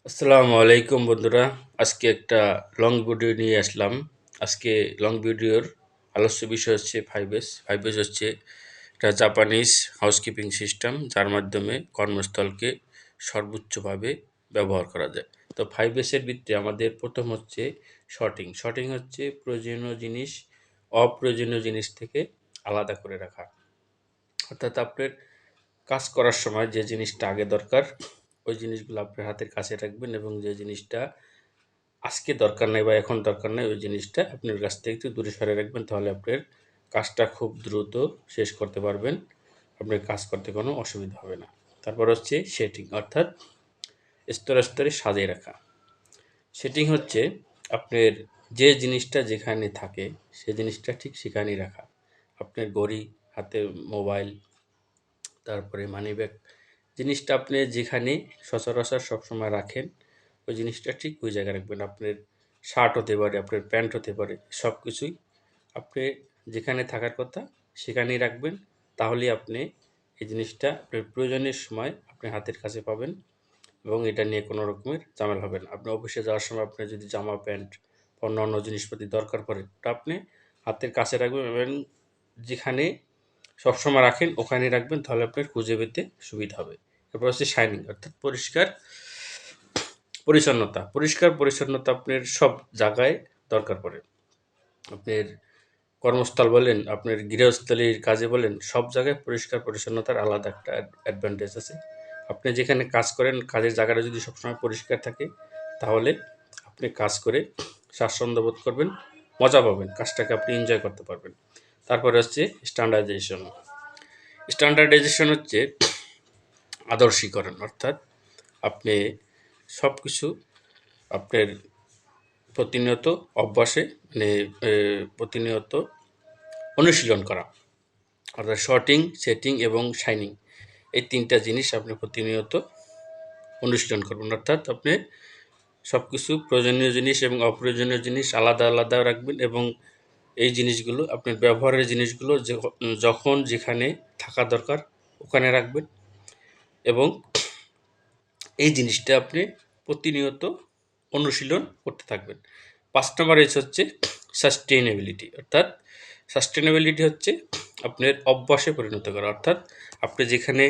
আসসালামু আলাইকুম বন্ধুরা। আজকে একটা লং ভিডিও নিয়ে আসলাম। আজকে লং ভিডিওর আলোচ্য বিষয় হচ্ছে 5S। 5S হচ্ছে একটা জাপানিজ হাউসকিপিং সিস্টেম, যার মাধ্যমে কর্মস্থলকে সর্বোচ্চভাবে ব্যবহার করা যায়। তো 5S এর ভিত্তিতে আমাদের প্রথম হচ্ছে শর্টিং। শর্টিং হচ্ছে প্রয়োজনীয় জিনিস অপ্রয়োজনীয় জিনিস থেকে আলাদা করে রাখা। অর্থাৎ আপনার কাজ করার সময় যে জিনিসটা আগে দরকার, ওই জিনিসগুলো আপনার হাতের কাছে রাখবেন, এবং যে জিনিসটা আজকে দরকার নাই বা এখন দরকার নাই, ওই জিনিসটা আপনার কাছ থেকে একটু দূরে সরে রাখবেন। তাহলে আপনার কাজটা খুব দ্রুত শেষ করতে পারবেন। আপনার কাজ করতে কোনো অসুবিধা হবে না। তারপর হচ্ছে সেটিং, অর্থাৎ স্তরে স্তরে সাজিয়ে রাখা। সেটিং হচ্ছে আপনার যে জিনিসটা যেখানে থাকে সে জিনিসটা ঠিক সেখানেই রাখা। আপনার ঘড়ি, হাতে মোবাইল, তারপরে মানিব্যাগ, জিনিসটা আপনি যেখানে সচরাচর সবসময় রাখেন, ওই জিনিসটা ঠিক ওই জায়গায় রাখবেন। আপনার শার্ট হতে পারে, আপনার প্যান্ট হতে পারে, সব কিছুই আপনি যেখানে থাকার কথা সেখানেই রাখবেন। তাহলেই আপনি এই জিনিসটা আপনার প্রয়োজনের সময় আপনি হাতের কাছে পাবেন, এবং এটা নিয়ে কোনো রকমের ঝামেলা হবে না। আপনি অফিসে যাওয়ার সময় আপনার যদি জামা প্যান্ট বা অন্যান্য জিনিসপাতি দরকার পড়ে, ওটা আপনি হাতের কাছে রাখবেন, এবং যেখানে সবসময় রাখেন ওখানেই রাখবেন। তাহলে আপনার খুঁজে পেতে সুবিধা হবে। এরপর হচ্ছে শাইনিং, অর্থাৎ পরিষ্কার পরিচ্ছন্নতা। পরিষ্কার পরিচ্ছন্নতা আপনার সব জায়গায় দরকার পড়ে। আপনার কর্মস্থল বলেন, আপনার গৃহস্থলীর কাজে বলেন, সব জায়গায় পরিষ্কার পরিচ্ছন্নতার আলাদা একটা অ্যাডভান্টেজ আছে। আপনি যেখানে কাজ করেন, কাজের জায়গাটা যদি সবসময় পরিষ্কার থাকে, তাহলে আপনি কাজ করে স্বাচ্ছন্দ্য বোধ করবেন, মজা পাবেন, কাজটাকে আপনি এনজয় করতে পারবেন। তারপরে হচ্ছে স্ট্যান্ডার্ডাইজেশন। স্ট্যান্ডার্ডাইজেশন হচ্ছে আদর্শীকরণ, অর্থাৎ আপনি সব কিছু আপনার প্রতিনিয়ত অভ্যাসে, মানে প্রতিনিয়ত অনুশীলন করা। অর্থাৎ শর্টিং, সেটিং এবং শাইনিং, এই তিনটা জিনিস আপনি প্রতিনিয়ত অনুশীলন করবেন। অর্থাৎ আপনি সব কিছু প্রয়োজনীয় জিনিস এবং অপ্রয়োজনীয় জিনিস আলাদা আলাদা রাখবেন, এবং এই জিনিসগুলো আপনার ব্যবহারের জিনিসগুলো যখন যেখানে থাকা দরকার ওখানে রাখবেন, এবং এই জিনিসটা আপনি প্রতিনিয়ত অনুশীলন করতে থাকবেন। ৫ নম্বর হচ্ছে সাস্টেইনেবিলিটি, অর্থাৎ সাস্টেইনেবিলিটি হচ্ছে আপনার অভ্যাসে পরিণত করা। অর্থাৎ আপনি যেখানে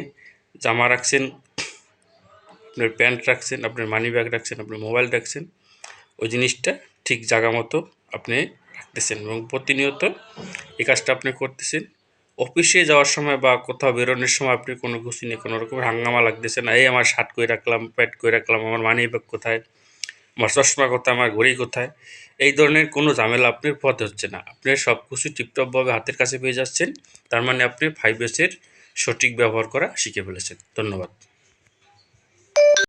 জামা রাখছেন, আপনার প্যান্ট রাখছেন, আপনার মানি ব্যাগ রাখছেন, আপনার মোবাইল রাখছেন, ওই জিনিসটা ঠিক জায়গা মতো আপনি রাখতেছেন, এবং প্রতিনিয়ত এই কাজটা আপনি করতেছেন। অফিসে যাওয়ার সময় বা কোথাও বেরোনোর সময় আপনি কোনো কিছু নিয়ে কোনো রকমের হাঙ্গামা লাগতেছে না। এই আমার শার্ট কই রাখলাম, প্যান্ট কই রাখলাম, আমার মানি ব্যাগ কোথায়, আমার চশমা কোথায়, আমার ঘড়ি কোথায়, এই ধরনের কোনো ঝামেলা আপনার পথে হচ্ছে না। আপনি সব কিছু টিপটপভাবে হাতের কাছে পেয়ে যাচ্ছেন। তার মানে আপনি 5S এর সঠিক ব্যবহার করা শিখে ফেলেছেন। ধন্যবাদ।